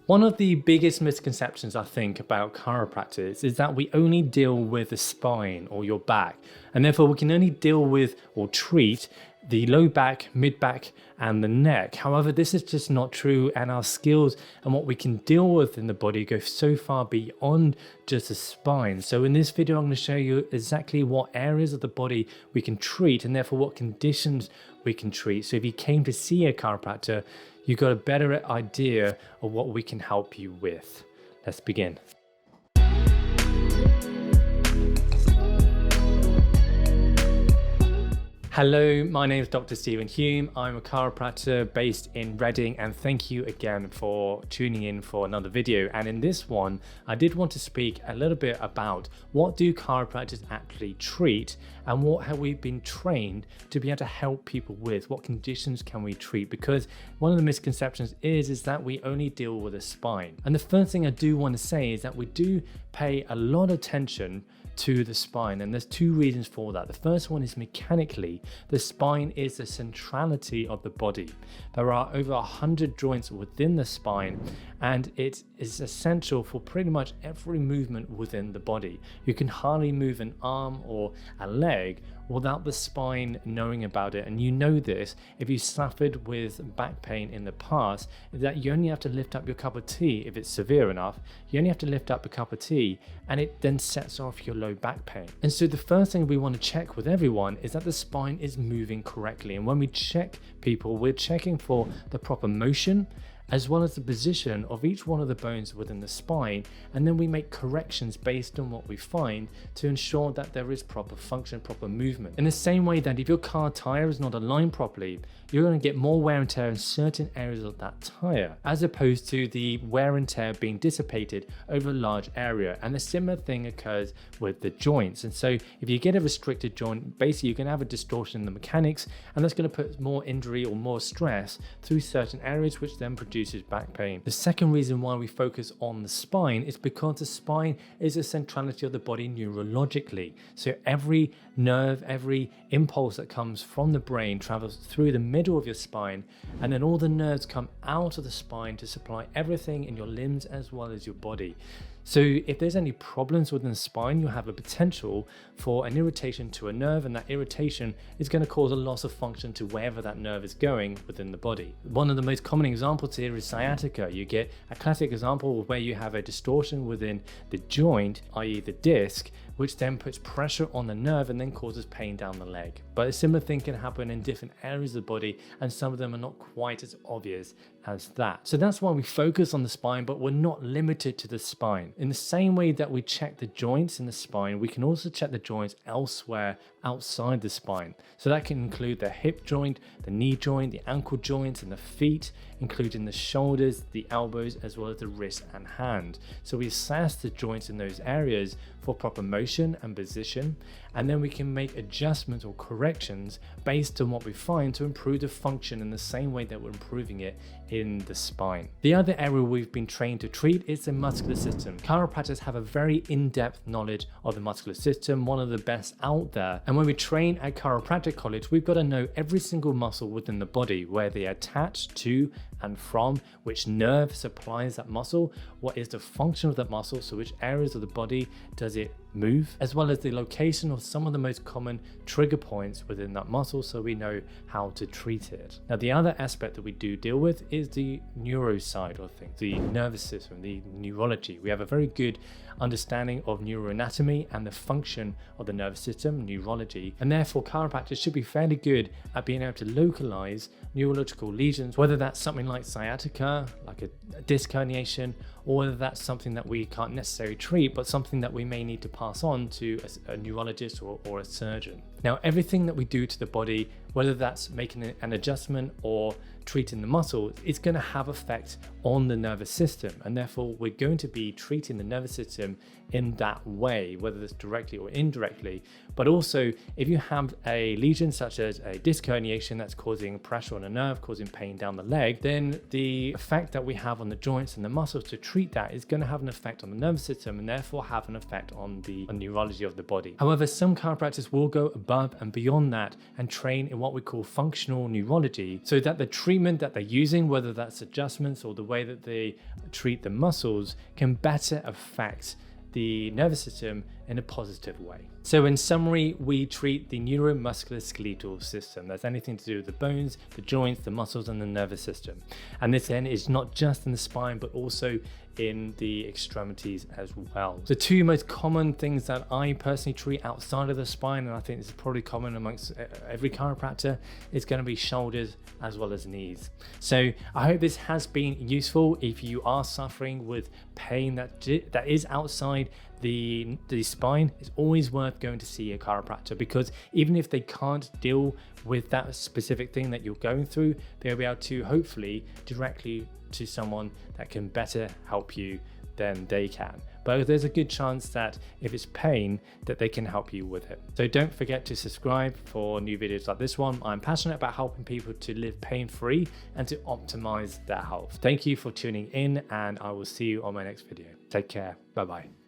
One of the biggest misconceptions I think about chiropractors is that we only deal with the spine or your back, and therefore we can only deal with or treat the low back, mid back, and the neck. However, this is just not true, and our skills and what we can deal with in the body go so far beyond just the spine. So in this video, I'm going to show you exactly what areas of the body we can treat, and therefore what conditions we can treat. So if you came to see a chiropractor, you got a better idea of what we can help you with. Let's begin. Hello, my name is Dr. Stephen Hume. I'm a chiropractor based in Reading, and thank you again for tuning in for another video. And in this one, I did want to speak a little bit about what do chiropractors actually treat and what have we been trained to be able to help people with, what conditions can we treat? Because one of the misconceptions is that we only deal with the spine. And the first thing I do want to say is that we do pay a lot of attention to the spine, and there's two reasons for that. The first one is mechanically, the spine is the centrality of the body. There are over 100 joints within the spine, and it is essential for pretty much every movement within the body. You can hardly move an arm or a leg without the spine knowing about it, and you know this if you suffered with back pain in the past, that you only have to lift up your cup of tea. If it's severe enough, you only have to lift up a cup of tea and it then sets off your low back pain. And so the first thing we want to check with everyone is that the spine is moving correctly, and when we check people, we're checking for the proper motion as well as the position of each one of the bones within the spine, and then we make corrections based on what we find to ensure that there is proper function, proper movement. In the same way that if your car tire is not aligned properly, you're going to get more wear and tear in certain areas of that tire, as opposed to the wear and tear being dissipated over a large area. And the similar thing occurs with the joints. And so if you get a restricted joint, basically you're going to have a distortion in the mechanics, and that's going to put more injury or more stress through certain areas, which then produces back pain. The second reason why we focus on the spine is because the spine is the centrality of the body neurologically. So every nerve, every impulse that comes from the brain travels through the middle of your spine, and then all the nerves come out of the spine to supply everything in your limbs as well as your body. So if there's any problems within the spine, you'll have a potential for an irritation to a nerve, and that irritation is going to cause a loss of function to wherever that nerve is going within the body. One of the most common examples here is sciatica. You get a classic example where you have a distortion within the joint, i.e. the disc, which then puts pressure on the nerve and then causes pain down the leg. But a similar thing can happen in different areas of the body, and some of them are not quite as obvious as that. So that's why we focus on the spine, but we're not limited to the spine. In the same way that we check the joints in the spine, we can also check the joints elsewhere outside the spine. So that can include the hip joint, the knee joint, the ankle joints, and the feet, including the shoulders, the elbows, as well as the wrist and hand. So we assess the joints in those areas for proper motion and position, and then we can make adjustments or corrections based on what we find to improve the function in the same way that we're improving it in the spine. The other area we've been trained to treat is the muscular system. Chiropractors have a very in-depth knowledge of the muscular system, one of the best out there. And when we train at chiropractic college, we've got to know every single muscle within the body, where they attach to and from, which nerve supplies that muscle, what is the function of that muscle, so which areas of the body does it move, as well as the location of some of the most common trigger points within that muscle, so we know how to treat it. Now, the other aspect that we do deal with is the neuro side of things, the nervous system, the neurology. We have a very good understanding of neuroanatomy and the function of the nervous system, neurology, and therefore chiropractors should be fairly good at being able to localize neurological lesions, whether that's something like sciatica, like a disc herniation, or whether that's something that we can't necessarily treat, but something that we may need to pass on to a neurologist or a surgeon. Now, everything that we do to the body, whether that's making an adjustment or treating the muscle, is going to have effect on the nervous system, and therefore we're going to be treating the nervous system in that way, whether it's directly or indirectly. But also, if you have a lesion such as a disc herniation that's causing pressure on a nerve, causing pain down the leg, then the effect that we have on the joints and the muscles to treat that is going to have an effect on the nervous system, and therefore have an effect on the neurology of the body. However, some chiropractors will go above and beyond that and train in what we call functional neurology, so that the treatment that they're using, whether that's adjustments or the way that they treat the muscles, can better affect the nervous system in a positive way. So in summary, we treat the neuromuscular skeletal system. That's anything to do with the bones, the joints, the muscles, and the nervous system. And this then is not just in the spine, but also in the extremities as well. The two most common things that I personally treat outside of the spine, and I think this is probably common amongst every chiropractor, is going to be shoulders as well as knees. So I hope this has been useful. If you are suffering with pain that is outside the spine, it's always worth going to see a chiropractor, because even if they can't deal with that specific thing that you're going through, they'll be able to hopefully directly to someone that can better help you than they can. But there's a good chance that if it's pain, that they can help you with it. So don't forget to subscribe for new videos like this one. I'm passionate about helping people to live pain-free and to optimize their health. Thank you for tuning in, and I will see you on my next video. Take care. Bye-bye.